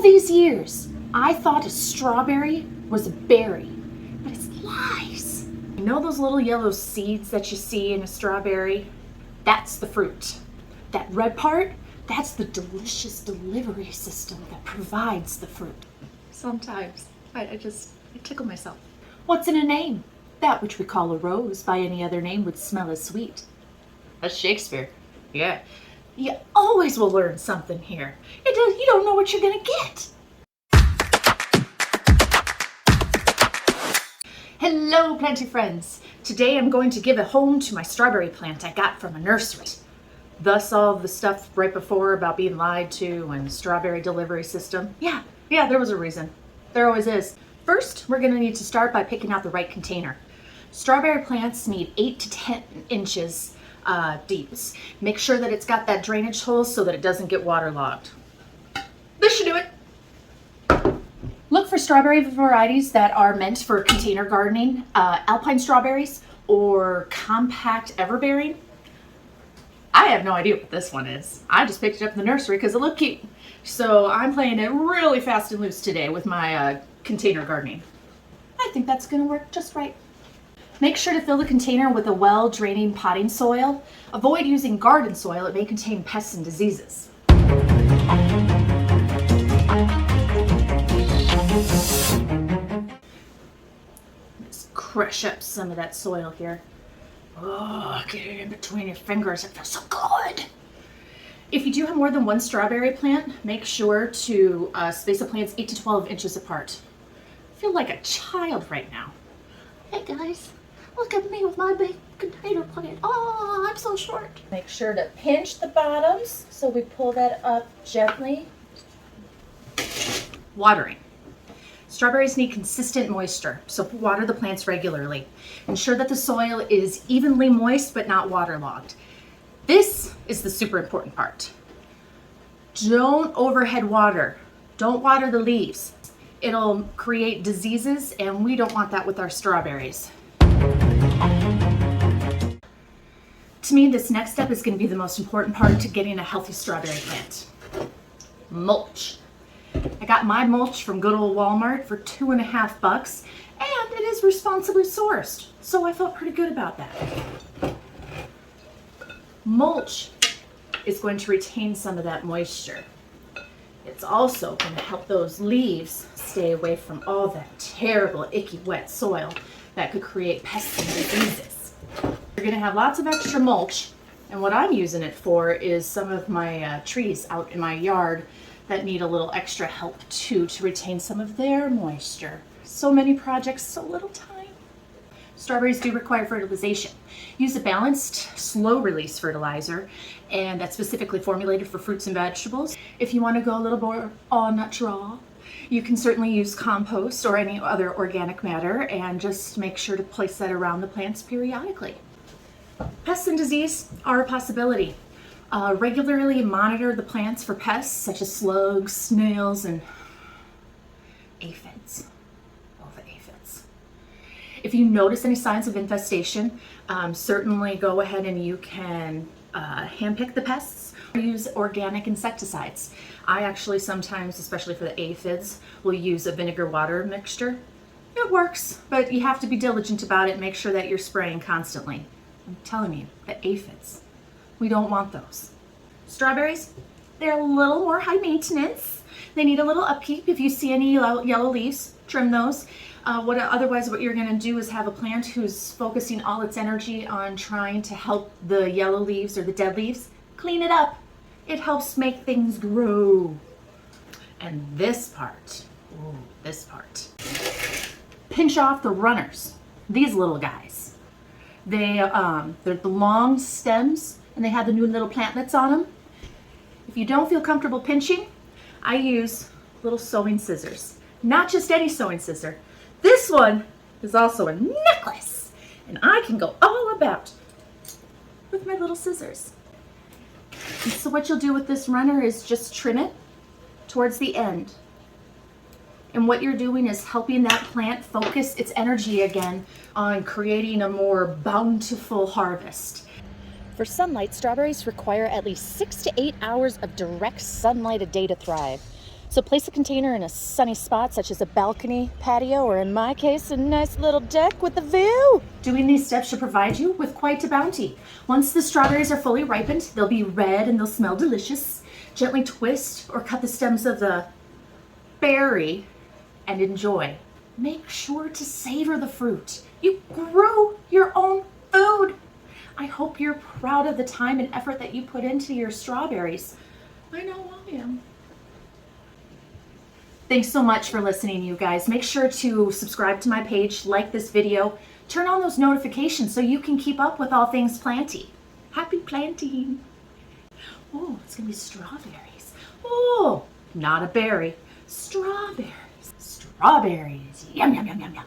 these years, I thought a strawberry was a berry, but it's lies. You know those little yellow seeds that you see in a strawberry? That's the fruit. That red part, that's the delicious delivery system that provides the fruit. Sometimes I tickle myself. What's in a name? That which we call a rose by any other name would smell as sweet. That's Shakespeare. Yeah. You always will learn something here. You don't know what you're gonna get. Hello, planty friends. Today I'm going to give a home to my strawberry plant I got from a nursery. Thus all the stuff right before about being lied to and strawberry delivery system. Yeah, there was a reason. There always is. First, we're gonna need to start by picking out the right container. Strawberry plants need 8 to 10 inches deep. Make sure that it's got that drainage hole so that it doesn't get waterlogged. This should do it. Look for strawberry varieties that are meant for container gardening, alpine strawberries or compact everbearing. I have no idea what this one is. I just picked it up in the nursery because it looked cute. So I'm playing it really fast and loose today with my container gardening. I think that's gonna work just right. Make sure to fill the container with a well-draining potting soil. Avoid using garden soil, it may contain pests and diseases. Let's crush up some of that soil here. Oh, get it in between your fingers, it feels so good. If you do have more than one strawberry plant, make sure to space the plants 8 to 12 inches apart. I feel like a child right now. Hey guys, look at me with my big container plant. Oh, I'm so short. Make sure to pinch the bottoms so we pull that up gently. Watering. Strawberries need consistent moisture, so water the plants regularly. Ensure that the soil is evenly moist but not waterlogged. This is the super important part. Don't overhead water. Don't water the leaves. It'll create diseases and we don't want that with our strawberries. To me, this next step is going to be the most important part to getting a healthy strawberry plant. Mulch. I got my mulch from good old Walmart for $2.50 and it is responsibly sourced, so I felt pretty good about that. Mulch is going to retain some of that moisture. It's also going to help those leaves stay away from all that terrible, icky, wet soil that could create pests and diseases. You're going to have lots of extra mulch, and what I'm using it for is some of my trees out in my yard that need a little extra help too to retain some of their moisture. So many projects, so little time. Strawberries do require fertilization. Use a balanced, slow-release fertilizer, and that's specifically formulated for fruits and vegetables. If you want to go a little more au natural, you can certainly use compost or any other organic matter, and just make sure to place that around the plants periodically. Pests and disease are a possibility. Regularly monitor the plants for pests such as slugs, snails, and aphids. Oh, the aphids. If you notice any signs of infestation, certainly go ahead and you can handpick the pests or use organic insecticides. I actually sometimes, especially for the aphids, will use a vinegar water mixture. It works, but you have to be diligent about it and make sure that you're spraying constantly. I'm telling you, the aphids. We don't want those. Strawberries, they're a little more high maintenance. They need a little upkeep. If you see any yellow leaves, trim those. Otherwise what you're gonna do is have a plant who's focusing all its energy on trying to help the yellow leaves or the dead leaves clean it up. It helps make things grow. And this part, ooh, this part. Pinch off the runners, these little guys. They're the long stems and they have the new little plantlets on them. If you don't feel comfortable pinching, I use little sewing scissors. Not just any sewing scissor. This one is also a necklace and I can go all about with my little scissors. And so what you'll do with this runner is just trim it towards the end. And what you're doing is helping that plant focus its energy again on creating a more bountiful harvest. For sunlight, strawberries require at least 6 to 8 hours of direct sunlight a day to thrive. So place a container in a sunny spot, such as a balcony, patio, or in my case, a nice little deck with a view. Doing these steps should provide you with quite a bounty. Once the strawberries are fully ripened, they'll be red and they'll smell delicious. Gently twist or cut the stems of the berry and enjoy. Make sure to savor the fruit. You grew your own food. I hope you're proud of the time and effort that you put into your strawberries. I know I am. Thanks so much for listening, you guys. Make sure to subscribe to my page, like this video, turn on those notifications so you can keep up with all things planty. Happy planting. Oh, it's gonna be strawberries. Oh, not a berry. Strawberries. Strawberries. Yum, yum, yum, yum, yum.